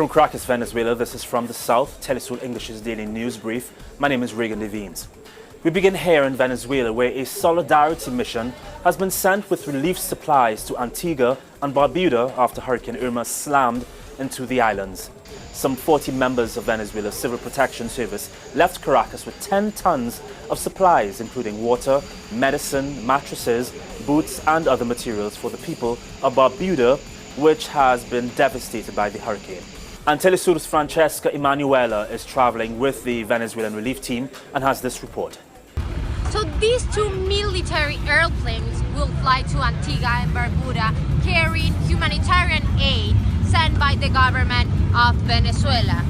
From Caracas, Venezuela, this is From the South, teleSUR English's daily news brief. My name is Regan Levines. We begin here in Venezuela, where a solidarity mission has been sent with relief supplies to Antigua and Barbuda after Hurricane Irma slammed into the islands. Some 40 members of Venezuela's Civil Protection Service left Caracas with 10 tons of supplies, including water, medicine, mattresses, boots and other materials for the people of Barbuda, which has been devastated by the hurricane. And teleSUR's Francesca Emanuela is traveling with the Venezuelan relief team and has this report. So these two military airplanes will fly to Antigua and Barbuda carrying humanitarian aid sent by the government of Venezuela.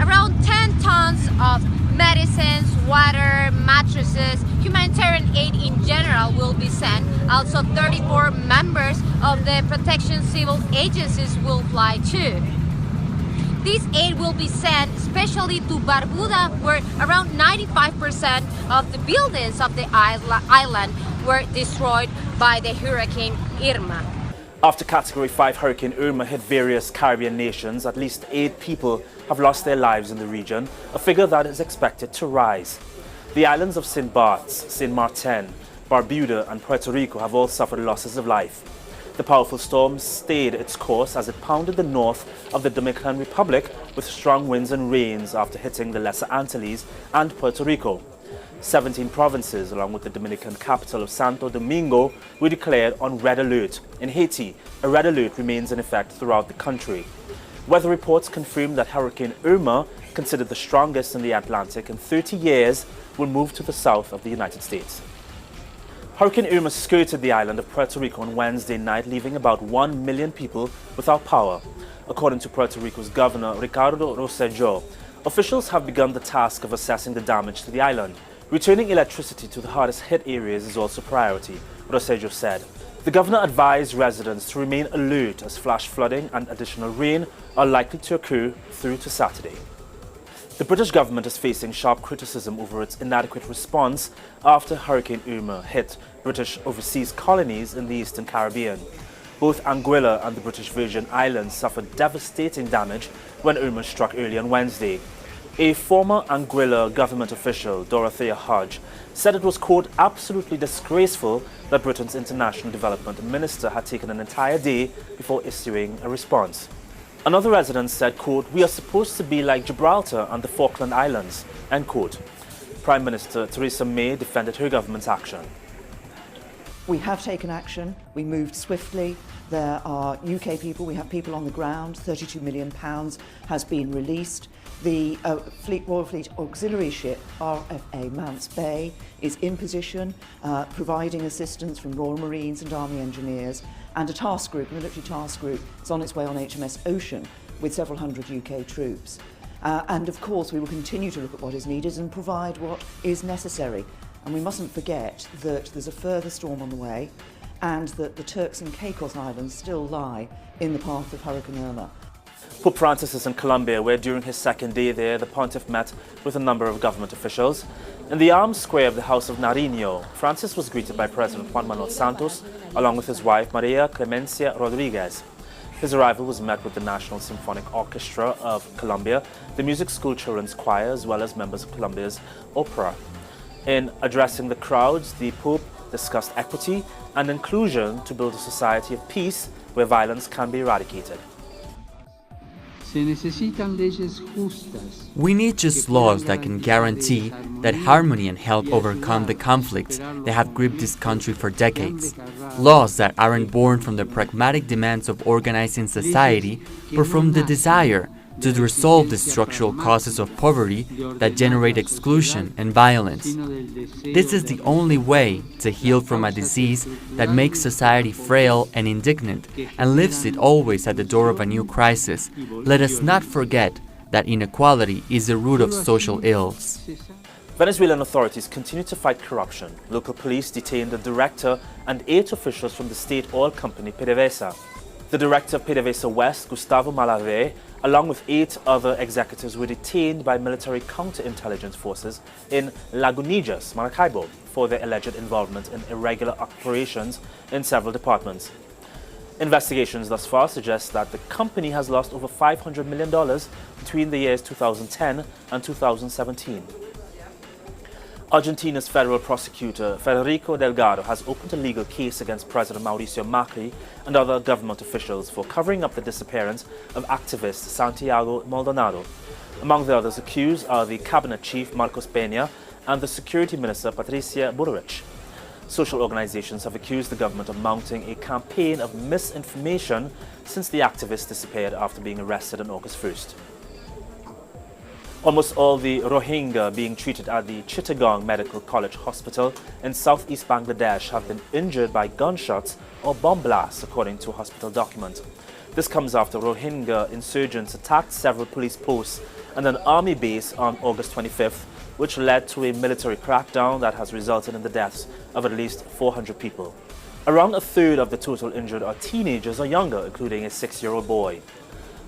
Around 10 tons of medicines, water, mattresses, humanitarian aid in general will be sent. Also 34 members of the protection civil agencies will fly too. This aid will be sent especially to Barbuda, where around 95% of the buildings of the island were destroyed by the Hurricane Irma. After Category 5 Hurricane Irma hit various Caribbean nations, at least 8 people have lost their lives in the region, a figure that is expected to rise. The islands of St. Bart's, St. Martin, Barbuda and Puerto Rico have all suffered losses of life. The powerful storm stayed its course as it pounded the north of the Dominican Republic with strong winds and rains after hitting the Lesser Antilles and Puerto Rico. 17 provinces, along with the Dominican capital of Santo Domingo, were declared on red alert. In Haiti, a red alert remains in effect throughout the country. Weather reports confirm that Hurricane Irma, considered the strongest in the Atlantic in 30 years, will move to the south of the United States. Hurricane Irma skirted the island of Puerto Rico on Wednesday night, leaving about 1 million people without power. According to Puerto Rico's governor, Ricardo Rosselló, officials have begun the task of assessing the damage to the island. Returning electricity to the hardest hit areas is also a priority, Rosselló said. The governor advised residents to remain alert as flash flooding and additional rain are likely to occur through to Saturday. The British government is facing sharp criticism over its inadequate response after Hurricane Irma hit British overseas colonies in the Eastern Caribbean. Both Anguilla and the British Virgin Islands suffered devastating damage when Irma struck early on Wednesday. A former Anguilla government official, Dorothea Hodge, said it was, quote, absolutely disgraceful that Britain's international development minister had taken an entire day before issuing a response. Another resident said, quote, we are supposed to be like Gibraltar and the Falkland Islands, end quote. Prime Minister Theresa May defended her government's action. We have taken action, we moved swiftly. There are UK people, we have people on the ground, £32 million has been released. The Royal Fleet Auxiliary ship, RFA Mounts Bay, is in position, providing assistance from Royal Marines and Army engineers, and a task group, a military task group, is on its way on HMS Ocean with several hundred UK troops. And of course we will continue to look at what is needed and provide what is necessary. And we mustn't forget that there's a further storm on the way and that the Turks and Caicos Islands still lie in the path of Hurricane Irma. Pope Francis is in Colombia, where during his second day there, the pontiff met with a number of government officials. In the Arms Square of the House of Nariño, Francis was greeted by President Juan Manuel Santos, along with his wife Maria Clemencia Rodriguez. His arrival was met with the National Symphonic Orchestra of Colombia, the Music School Children's Choir, as well as members of Colombia's opera. In addressing the crowds, the Pope discussed equity and inclusion to build a society of peace where violence can be eradicated. We need just laws that can guarantee that harmony and help overcome the conflicts that have gripped this country for decades. Laws that aren't born from the pragmatic demands of organizing society, but from the desire to resolve the structural causes of poverty that generate exclusion and violence. This is the only way to heal from a disease that makes society frail and indignant and leaves it always at the door of a new crisis. Let us not forget that inequality is the root of social ills. Venezuelan authorities continue to fight corruption. Local police detained the director and 8 officials from the state oil company PDVSA. The director of PDVSA West, Gustavo Malave, along with 8 other executives, were detained by military counterintelligence forces in Lagunillas, Maracaibo, for their alleged involvement in irregular operations in several departments. Investigations thus far suggest that the company has lost over $500 million between the years 2010 and 2017. Argentina's federal prosecutor Federico Delgado has opened a legal case against President Mauricio Macri and other government officials for covering up the disappearance of activist Santiago Maldonado. Among the others accused are the cabinet chief Marcos Peña and the security minister Patricia Bullrich. Social organizations have accused the government of mounting a campaign of misinformation since the activist disappeared after being arrested on August 1st. Almost all the Rohingya being treated at the Chittagong Medical College Hospital in southeast Bangladesh have been injured by gunshots or bomb blasts, according to a hospital document. This comes after Rohingya insurgents attacked several police posts and an army base on August 25th, which led to a military crackdown that has resulted in the deaths of at least 400 people. Around a third of the total injured are teenagers or younger, including a 6-year-old boy.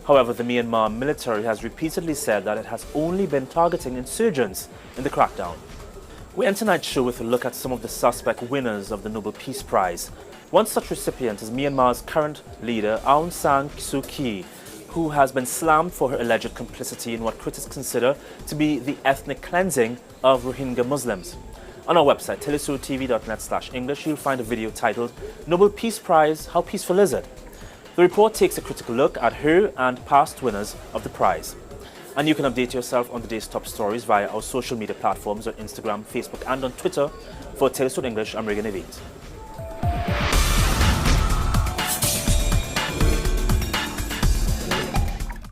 However, the Myanmar military has repeatedly said that it has only been targeting insurgents in the crackdown. We end tonight's show with a look at some of the suspect winners of the Nobel Peace Prize. One such recipient is Myanmar's current leader Aung San Suu Kyi, who has been slammed for her alleged complicity in what critics consider to be the ethnic cleansing of Rohingya Muslims. On our website, telesurtv.net/English, you'll find a video titled Nobel Peace Prize, How Peaceful Is It? The report takes a critical look at her and past winners of the prize. And you can update yourself on the day's top stories via our social media platforms on Instagram, Facebook and on Twitter. For telesur English, I'm Regan Evans.